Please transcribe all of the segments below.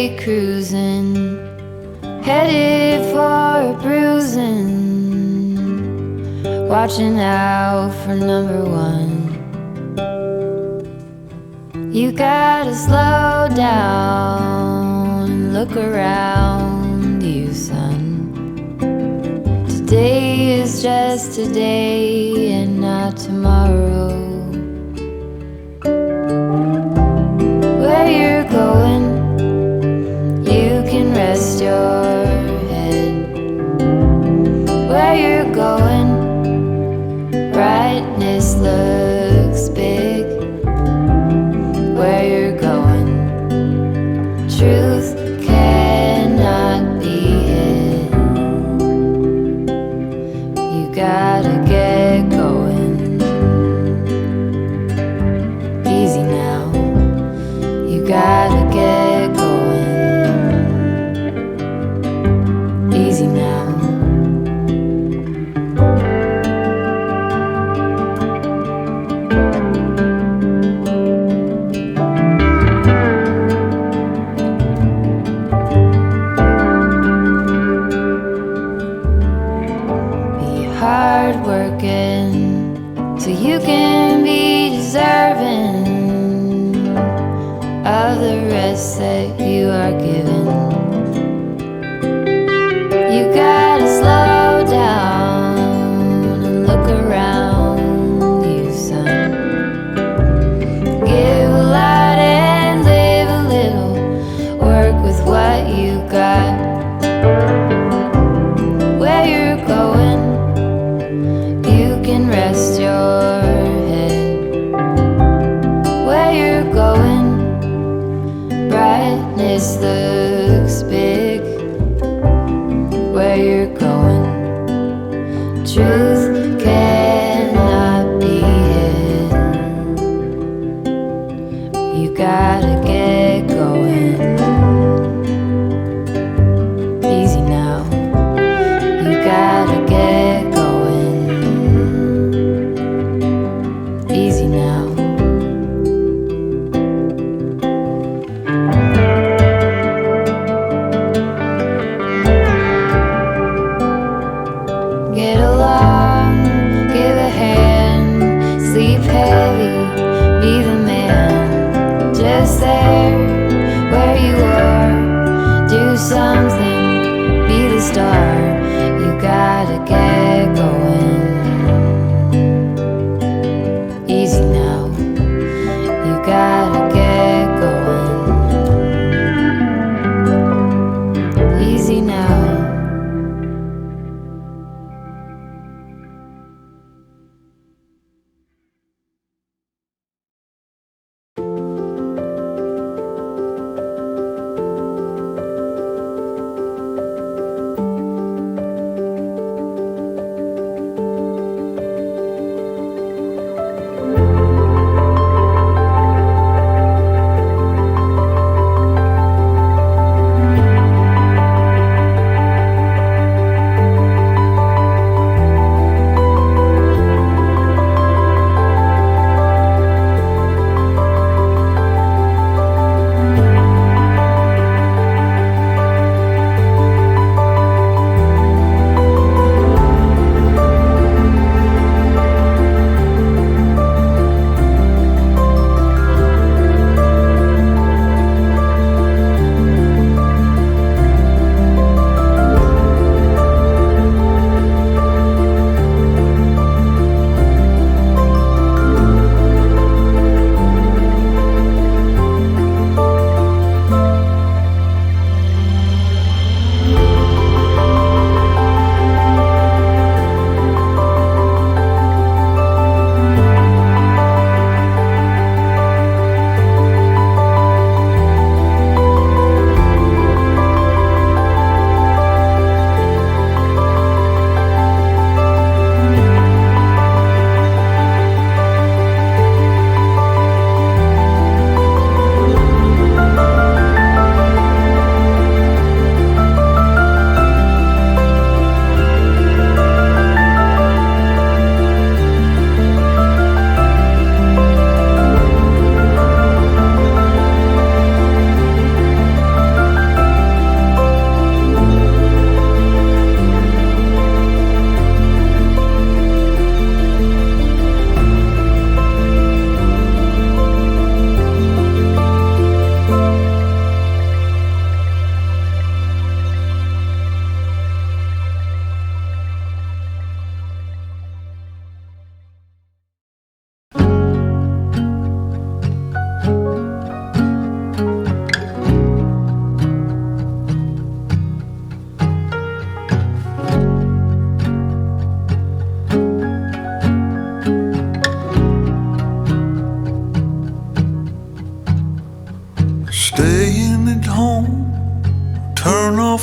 straight cruising, headed for a bruising, watching out for number one. You gotta slow down and look around you, son. Today is just today and not tomorrow. Where you're going, you can rest your head. Where you're going, brightness looks big. Where you're going, truth cannot be hid. You gotta get going. Easy now. You gotta get going. Easy now.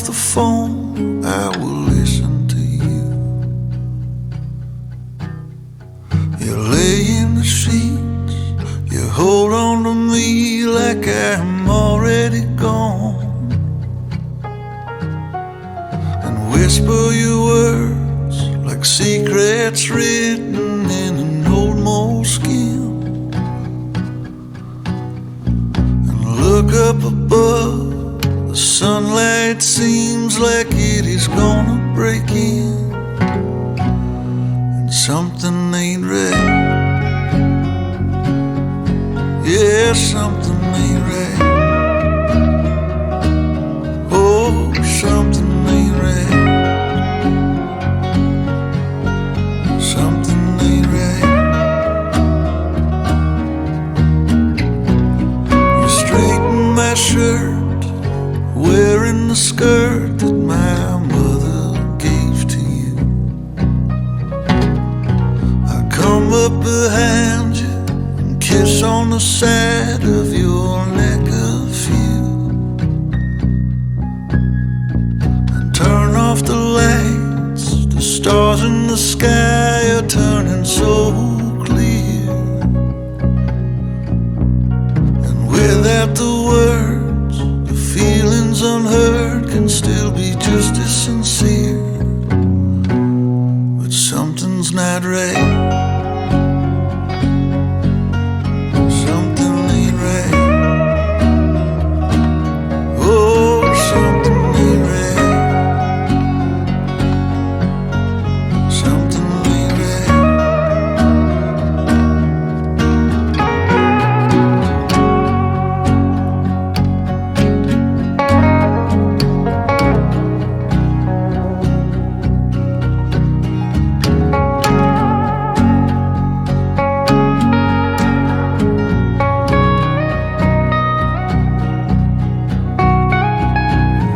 off the phone, I will listen to you. You lay in the sheets, you hold on to me like I'm already gone, and whisper your words like secrets written in an old moleskin. And look up above, the sunlight seems like it is gonna break in, and something ain't right. Yeah, something ain't right. Oh, something ain't right. Something ain't right. You straighten my shirt, wearing the skirt that my mother gave to you. I come up behind you and kiss on the side of your neck a few, and turn off the lights. The stars in the sky are turning so clear, and without the words, the feelings unheard can still be just as sincere. But something's not right. Something ain't right. Oh, something ain't right. Something ain't right.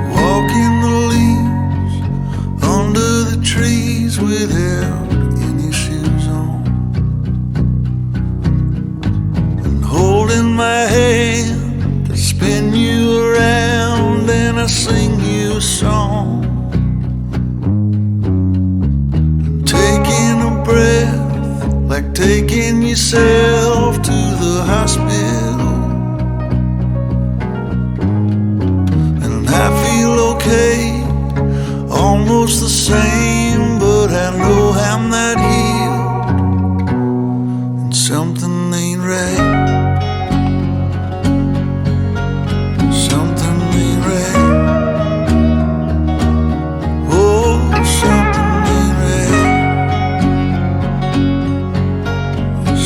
Walking the leaves under the trees without any shoes on, and holding my hand to spin you around, and I sing you a song, and taking a breath like taking yourself to the hospital. And I feel okay, almost the same, but I know I'm not healed, and something ain't right. Something ain't right. Oh, something ain't right.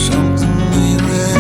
Something ain't right.